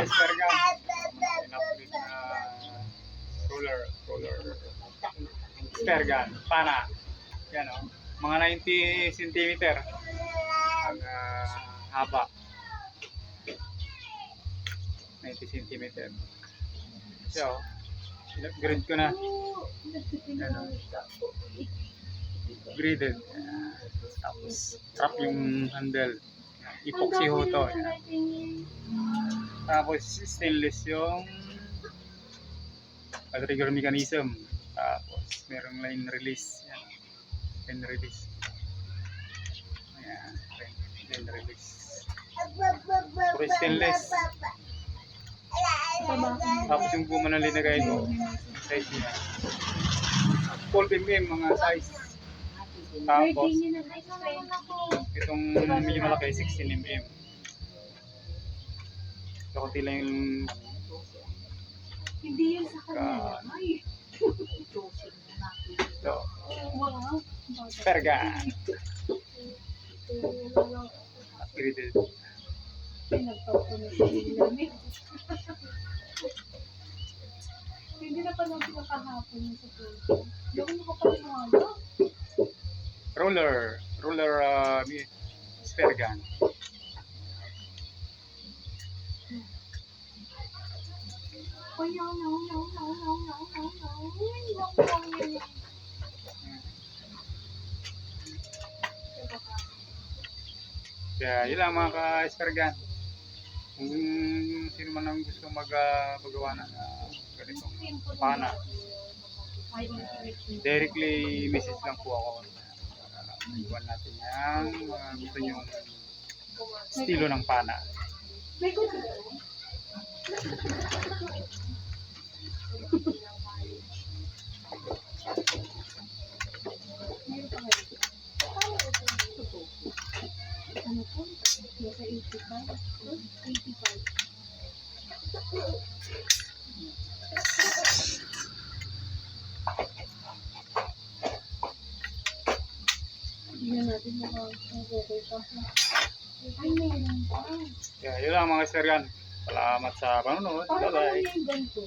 Square gun. In-upgrade na roller square gun. Pana. Yan o. Mga 90 cm ang haba. 90 cm. So, upgrade ko na. Ano, graded. Tapos, trap yung handle. Epoxy ho to. Tapos, stainless yung trigger mechanism. Tapos, merong line release. Yan. Line release. Ayan. Line release. Puro stainless. Tapos yung guma na linagay ko. Size niya. 12 mm mga size. Tapos, itong medyo malaki, 16 mm. Kakunti lang yung hindi yun sa kanya. ito. Square gun. Upgraded. Hindi na pa lang pinakahapon yung sa tulog. Doon mo ka pa lumalo. Roller square gun. Oh, no. Kaya yun lang mga ka-square gun. Kung sino man ang gusto magawa ng ganitong pana, directly message lang po ako. Iwan natin yung gusto nyong estilo ng pana. May gusto. Ano po? Nasa 85? 85. Tingnan natin okay pa. Ay, meron pa. Kaya yun lang mga square gun. Salamat sa panonood. Parang ano Bye-bye. yung ganito?